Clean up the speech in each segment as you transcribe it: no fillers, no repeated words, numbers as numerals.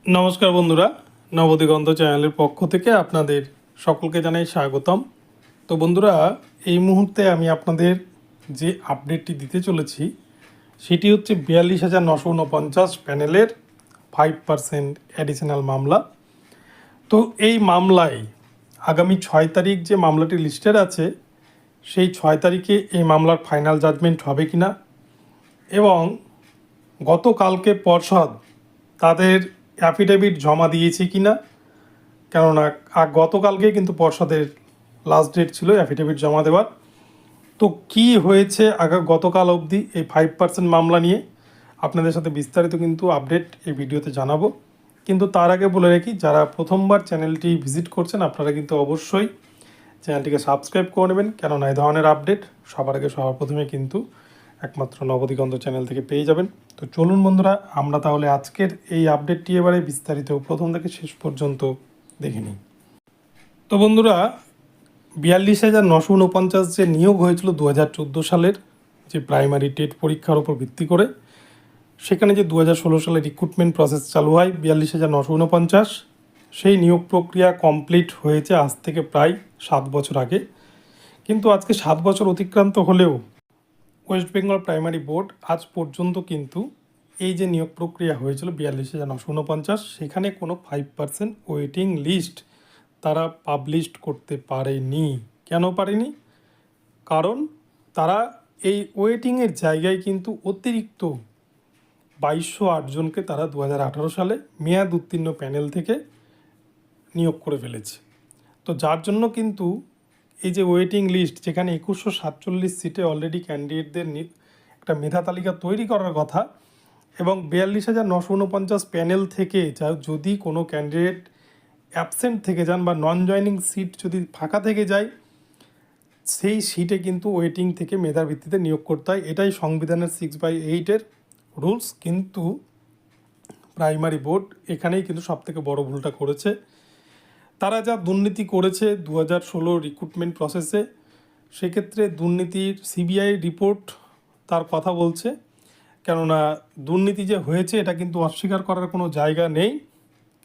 নমস্কার বন্ধুরা, নবদিগন্ত চ্যানেলের পক্ষ থেকে আপনাদের সকলকে জানাই স্বাগতম। তো বন্ধুরা, এই মুহূর্তে আমি আপনাদের যে আপডেটটি দিতে চলেছি সেটি হচ্ছে 42,949 প্যানেলের 5% অ্যাডিশনাল মামলা। তো এই মামলায় আগামী 6 তারিখ যে মামলাটি লিস্টেড আছে সেই 6 তারিখে এই মামলার ফাইনাল জাজমেন্ট হবে কিনা এবং গতকালকে পর্ষদ তাদের অ্যাফিডেভিট জমা দিয়েছে কিনা, কেননা গতকালকে কিন্তু পর্ষদের লাস্ট ডেট ছিল অ্যাফিডেভিট জমা দেওয়ার। তো কি হয়েছে গতকাল অবধি এই 5% মামলা নিয়ে আপনাদের সাথে বিস্তারিত কিন্তু আপডেট এই ভিডিওতে জানাবো। কিন্তু তার আগে বলে রাখি, যারা প্রথমবার চ্যানেলটি ভিজিট করছেন আপনারা কিন্তু অবশ্যই চ্যানেলটিকে সাবস্ক্রাইব করে নেবেন, কেননা এই ধরনের আপডেট সবার আগে সবার প্রথমে কিন্তু একমাত্র নবদিগন্ত চ্যানেল থেকে পেয়ে যাবেন। তো চলুন বন্ধুরা, আমরা তাহলে আজকের এই আপডেটটি এবারে বিস্তারিত প্রথম থেকে শেষ পর্যন্ত দেখে নিই। তো বন্ধুরা, 42,949 যে নিয়োগ হয়েছিল 2014 সালের যে প্রাইমারি টেট পরীক্ষার উপর ভিত্তি করে, সেখানে যে 2016 সালে রিক্রুটমেন্ট প্রসেস চালু হয় 42,949, সেই নিয়োগ প্রক্রিয়া কমপ্লিট হয়েছে আজ থেকে প্রায় 7 বছর আগে। কিন্তু আজকে 7 বছর অতিক্রান্ত হলেও ওয়েস্ট বেঙ্গল প্রাইমারি বোর্ড আজ পর্যন্ত কিন্তু এই যে নিয়োগ প্রক্রিয়া হয়েছিল 42,949, সেখানে কোনো 5% ওয়েটিং লিস্ট তারা পাবলিশ করতে পারেনি। কেন পারেনি? কারণ তারা এই ওয়েটিংয়ের জায়গায় কিন্তু অতিরিক্ত 2208 জনকে তারা 2018 সালে মেয়াদ উত্তীর্ণ প্যানেল থেকে নিয়োগ করে ফেলেছে। তো যার জন্য কিন্তু এই যে ওয়েটিং লিস্ট, যেখানে 2147 সিটে অলরেডি ক্যান্ডিডেটদের একটা মেধা তালিকা তৈরি করার কথা, এবং 42,949 প্যানেল থেকে যদি কোনো ক্যান্ডিডেট অ্যাবসেন্ট থেকে যান বা নন জয়নিং সিট যদি ফাঁকা থেকে যায়, সেই সিটে কিন্তু ওয়েটিং থেকে মেধার ভিত্তিতে নিয়োগ করতে হয়। এটাই সংবিধানের 6/8 রুলস। কিন্তু প্রাইমারি বোর্ড এখানেই কিন্তু সবথেকে বড় ভুলটা করেছে। তারা যা দুর্নীতি করেছে 2016 রিক্রুটমেন্ট প্রসেসে, সেক্ষেত্রে দুর্নীতির সিবিআই রিপোর্ট তার কথা বলছে। কেননা দুর্নীতি যে হয়েছে এটা কিন্তু অস্বীকার করার কোনো জায়গা নেই।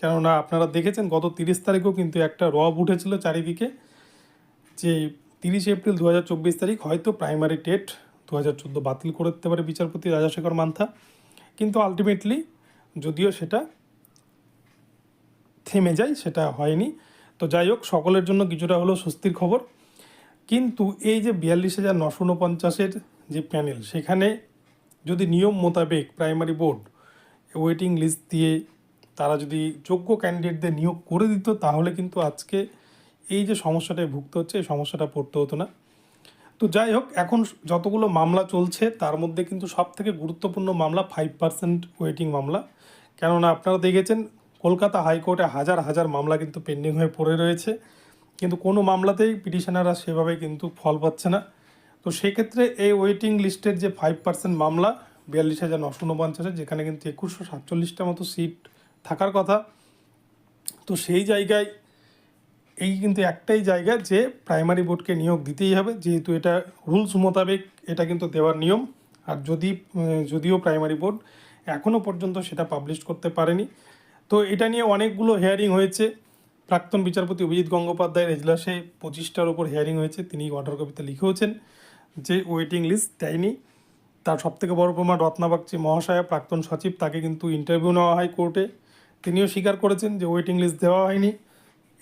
কেননা আপনারা দেখেছেন গত 30 তারিখেও কিন্তু একটা রব উঠেছিল চারিদিকে যে 30 এপ্রিল 2024 তারিখ হয়তো প্রাইমারি টেট 2014 বাতিল করে দিতে পারে বিচারপতি রাজাশেখর মান্থা। কিন্তু আলটিমেটলি যদিও সেটা থেমে যায়, সেটা হয়নি। তো যাই হোক, সকলের জন্য কিছুটা হলো স্বস্তির খবর। কিন্তু এই যে 42,949 যে প্যানেল, সেখানে যদি নিয়ম মোতাবেক প্রাইমারি বোর্ড ওয়েটিং লিস্ট দিয়ে তারা যদি যোগ্য ক্যান্ডিডেটদের নিয়োগ করে দিত, তাহলে কিন্তু আজকে এই যে সমস্যাটায় ভুগতে হচ্ছে এই সমস্যাটা পড়তে হতো না। তো যাই হোক, এখন যতগুলো মামলা চলছে তার মধ্যে কিন্তু সবথেকে গুরুত্বপূর্ণ মামলা 5% ওয়েটিং মামলা। কেননা আপনারা দেখেছেন কলকাতা হাইকোর্টে হাজার হাজার মামলা কিন্তু পেন্ডিং হয়ে পড়ে রয়েছে, কিন্তু কোনো মামলাতেই পিটিশনাররা সেভাবে কিন্তু ফল পাচ্ছে না। তো সেক্ষেত্রে এই ওয়েটিং লিস্টের যে 5% মামলা 42,949, যেখানে কিন্তু 2147টা মতো সিট থাকার কথা, তো সেই জায়গায় এই কিন্তু একটাই জায়গা যে প্রাইমারি বোর্ডকে নিয়োগ দিতেই হবে, যেহেতু এটা রুলস মোতাবেক এটা কিন্তু দেওয়ার নিয়ম। আর যদিও প্রাইমারি বোর্ড এখনও পর্যন্ত সেটা পাবলিশ করতে পারেনি। তো এটা নিয়ে অনেকগুলো হিয়ারিং হয়েছে। প্রাক্তন বিচারপতি অভিজিৎ গঙ্গোপাধ্যায়ের এজলাসে 25টার ওপর হিয়ারিং হয়েছে। তিনি অর্ডার কপিতে লিখেওছেন যে ওয়েটিং লিস্ট দেয়নি। তার সবথেকে বড় প্রমাণ রত্না বাগচি মহাশয়া, প্রাক্তন সচিব, তাকে কিন্তু ইন্টারভিউ নেওয়া হয় কোর্টে। তিনিও স্বীকার করেছেন যে ওয়েটিং লিস্ট দেওয়া হয়নি।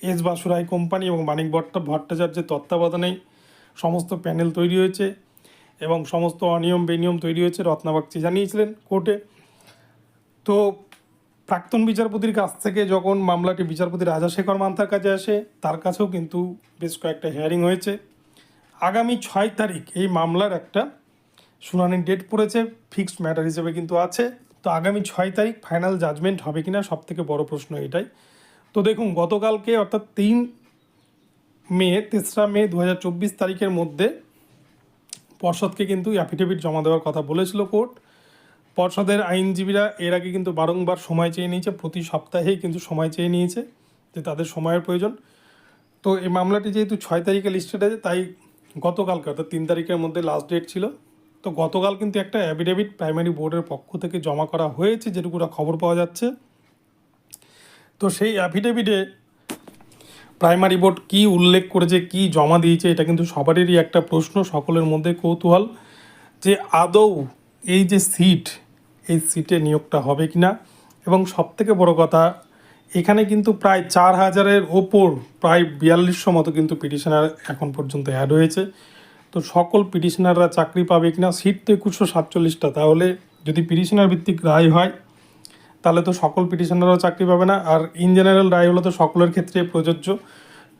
এস বাসুরাই কোম্পানি এবং মানিক ভট্টাচার্যের তত্ত্বাবধানেই সমস্ত প্যানেল তৈরি হয়েছে এবং সমস্ত অনিয়ম বেনিয়ম তৈরি হয়েছে, রত্না বাগচি জানিয়েছিলেন কোর্টে। তো প্রাক্তন বিচারপতির কাছ থেকে যখন মামলাটি বিচারপতি রাজাশেখর মান্থার কাছে আসে, তার কাছেও কিন্তু বেশ কয়েকটা হিয়ারিং হয়েছে। আগামী 6 তারিখ এই মামলার একটা শুনানির ডেট পড়েছে, ফিক্সড ম্যাটার হিসেবে কিন্তু আছে। তো আগামী 6 তারিখ ফাইনাল জাজমেন্ট হবে কিনা সবথেকে বড় প্রশ্ন এটাই। তো দেখুন, গতকালকে অর্থাৎ 3 মে 2024 তারিখের মধ্যে পর্ষদকে কিন্তু অ্যাফিডেভিট জমা দেওয়ার কথা বলেছিল কোর্ট। পর্ষদের আইনজীবীরা এর আগে কিন্তু বারংবার সময় চেয়ে নিয়েছে, প্রতি সপ্তাহেই কিন্তু সময় চেয়ে নিয়েছে যে তাদের সময়ের প্রয়োজন। তো এই মামলাটি যেহেতু 6 তারিখে লিস্টেড আছে, তাই গতকালকে অর্থাৎ 3 তারিখের মধ্যে লাস্ট ডেট ছিল। তো গতকাল কিন্তু একটা অ্যাফিডেভিট প্রাইমারি বোর্ডের পক্ষ থেকে জমা করা হয়েছে, যেটুকুটা খবর পাওয়া যাচ্ছে। তো সেই অ্যাফিডেভিটে প্রাইমারি বোর্ড কী উল্লেখ করেছে, কী জমা দিয়েছে, এটা কিন্তু সবারই একটা প্রশ্ন, সকলের মধ্যে কৌতূহল যে আদৌ এই যে সিট, এই সিটে নিয়োগটা হবে কি না। এবং সবথেকে বড় কথা, এখানে কিন্তু প্রায় 4,000-এর ওপর, প্রায় 4200 মতো কিন্তু পিটিশনার এখন পর্যন্ত অ্যাড হয়েছে। তো সকল পিটিশনাররা চাকরি পাবে কিনা, সিট তো 2147টা, তাহলে যদি পিটিশনার ভিত্তিক রায় হয় তাহলে তো সকল পিটিশনাররাও চাকরি পাবে না, আর ইন জেনারেল রায় হলো তো সকলের ক্ষেত্রে প্রযোজ্য।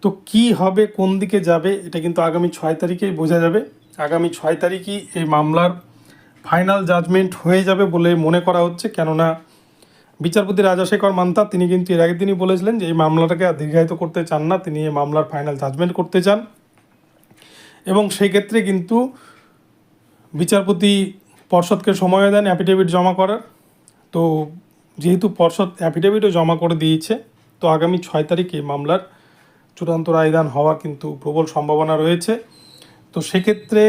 তো কি হবে, কোন দিকে যাবে, এটা কিন্তু আগামী 6 তারিখেই বোঝা যাবে। আগামী 6 তারিখই এই মামলার ফাইনাল জাজমেন্ট হয়ে যাবে বলে মনে করা হচ্ছে, কেননা বিচারপতি রাজাশেখর মান্থা তিনি কিন্তু এর আগের দিনই বলেছিলেন যে এই মামলাটাকে আর দীর্ঘায়িত করতে চান না, তিনি এই মামলার ফাইনাল জাজমেন্ট করতে চান। এবং সেই ক্ষেত্রে কিন্তু বিচারপতি পর্ষদকে সময় দেন অ্যাফিডেভিট জমা করার। তো যেহেতু পর্ষদ অ্যাফিডেভিটও জমা করে দিয়েছে, তো আগামী 6 তারিখে মামলার চূড়ান্ত রায়দান হওয়ার কিন্তু প্রবল সম্ভাবনা রয়েছে। তো সেক্ষেত্রে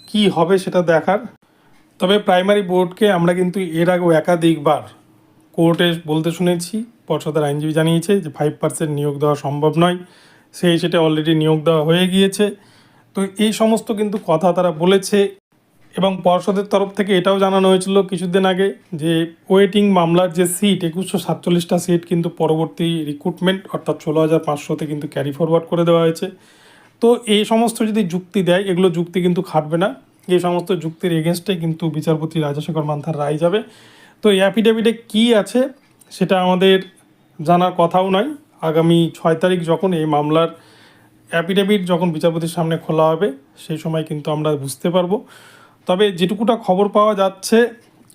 কি হবে সেটা দেখার। তবে প্রাইমারি বোর্ডকে আমরা কিন্তু এর আগেও একাধিকবার কোর্টে বলতে শুনেছি, পর্ষদের আইনজীবী জানিয়েছে যে 5% নিয়োগ দেওয়া সম্ভব নয়, সেটা অলরেডি নিয়োগ দেওয়া হয়ে গিয়েছে। তো এই সমস্ত কিন্তু কথা তারা বলেছে। এবং পর্ষদের তরফ থেকে এটাও জানানো হয়েছিল কিছুদিন আগে যে ওয়েটিং মামলার যে সিট 2147টা সিট কিন্তু পরবর্তী রিক্রুটমেন্ট অর্থাৎ 16,500-তে কিন্তু ক্যারি ফরওয়ার্ড করে দেওয়া হয়েছে। তো এই সমস্ত যদি যুক্তি দেয়, এগুলো যুক্তি কিন্তু খাটবে না, এই সমস্ত যুক্তির এগেনস্টে কিন্তু বিচারপতি রাজাশেখর মান্থার রায় যাবে। তো এই অ্যাফিডেভিটে কী আছে সেটা আমাদের জানার কথাও নয়। আগামী 6 তারিখ যখন এই মামলার অ্যাফিডেভিট যখন বিচারপতির সামনে খোলা হবে, সেই সময় কিন্তু আমরা বুঝতে পারবো। তবে যেটুকুটা খবর পাওয়া যাচ্ছে,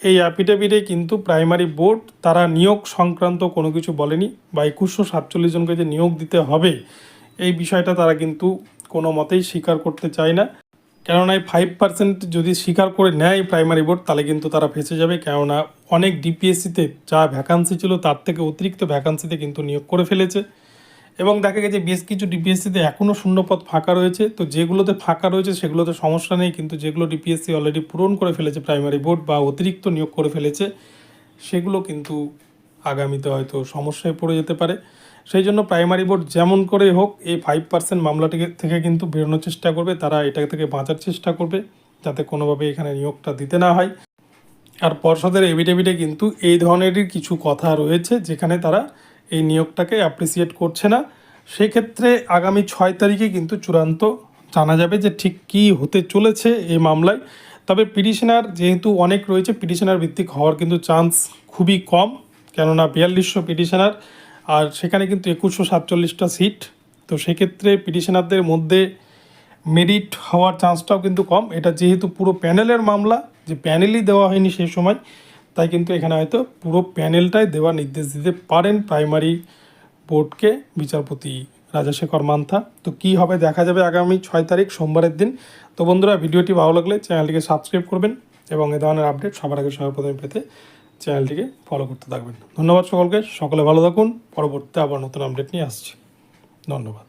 এই অ্যাফিডেভিটে কিন্তু প্রাইমারি বোর্ড তারা নিয়োগ সংক্রান্ত কোনো কিছু বলেনি, বা 2147 জনকে যে নিয়োগ দিতে হবে এই বিষয়টা তারা কিন্তু কোনো মতেই স্বীকার করতে চায় না। কেননা এই 5% যদি স্বীকার করে নেয় প্রাইমারি বোর্ড, তাহলে কিন্তু তারা ফেঁসে যাবে। কেননা অনেক ডিপিএসসিতে যা ভ্যাকান্সি ছিল তার থেকে অতিরিক্ত ভ্যাকান্সিতে কিন্তু নিয়োগ করে ফেলেছে। এবং দেখা গেছে বেশ কিছু ডিপিএসসিতে এখনও শূন্যপদ ফাঁকা রয়েছে। তো যেগুলোতে ফাঁকা রয়েছে সেগুলোতে সমস্যা নেই, কিন্তু যেগুলো ডিপিএসসি অলরেডি পূরণ করে ফেলেছে প্রাইমারি বোর্ড বা অতিরিক্ত নিয়োগ করে ফেলেছে, সেগুলো কিন্তু আগামীতে হয়তো সমস্যায় পড়ে যেতে পারে। সেই জন্য প্রাইমারি বোর্ড যেমন করে হোক এই 5% মামলাটিকে থেকে কিন্তু বেরোনোর চেষ্টা করবে, তারা এটা থেকে বাঁচার চেষ্টা করবে যাতে কোনোভাবে এখানে নিয়োগটা দিতে না হয়। আর পর্ষদের এফিডেভিটে কিন্তু এই ধরনেরই কিছু কথা রয়েছে যেখানে তারা এই নিয়োগটাকে অ্যাপ্রিসিয়েট করছে না। সেক্ষেত্রে আগামী 6 তারিখে কিন্তু চূড়ান্ত জানা যাবে যে ঠিক কী হতে চলেছে এই মামলায়। তবে পিটিশনার যেহেতু অনেক রয়েছে, পিটিশনার ভিত্তিক হওয়ার কিন্তু চান্স খুবই কম, কেননা 4200 পিটিশনার, আর সেখানে কিন্তু 2147টা সিট। তো সেক্ষেত্রে পিটিশনারদের মধ্যে মেরিট হওয়ার চান্সটাও কিন্তু কম। এটা যেহেতু পুরো প্যানেলের মামলা, যে প্যানেলই দেওয়া হয়নি সেই সময়, তাই কিন্তু এখানে হয়তো পুরো প্যানেলটাই দেওয়ার নির্দেশ দিতে পারেন প্রাইমারি বোর্ডকে বিচারপতি রাজাশেখর মান্থা। তো কী হবে দেখা যাবে আগামী 6 তারিখ সোমবারের দিন। তো বন্ধুরা, ভিডিওটি ভালো লাগলে চ্যানেলটিকে সাবস্ক্রাইব করবেন এবং এ ধরনের আপডেট সবার আগে সর্বপ্রথমে পেতে চ্যানেলটিকে ফলো করতে থাকবেন। ধন্যবাদ সকলকে, সকলে ভালো থাকুন। পরবর্তীতে আবার নতুন আপডেট নিয়ে আসছি। ধন্যবাদ।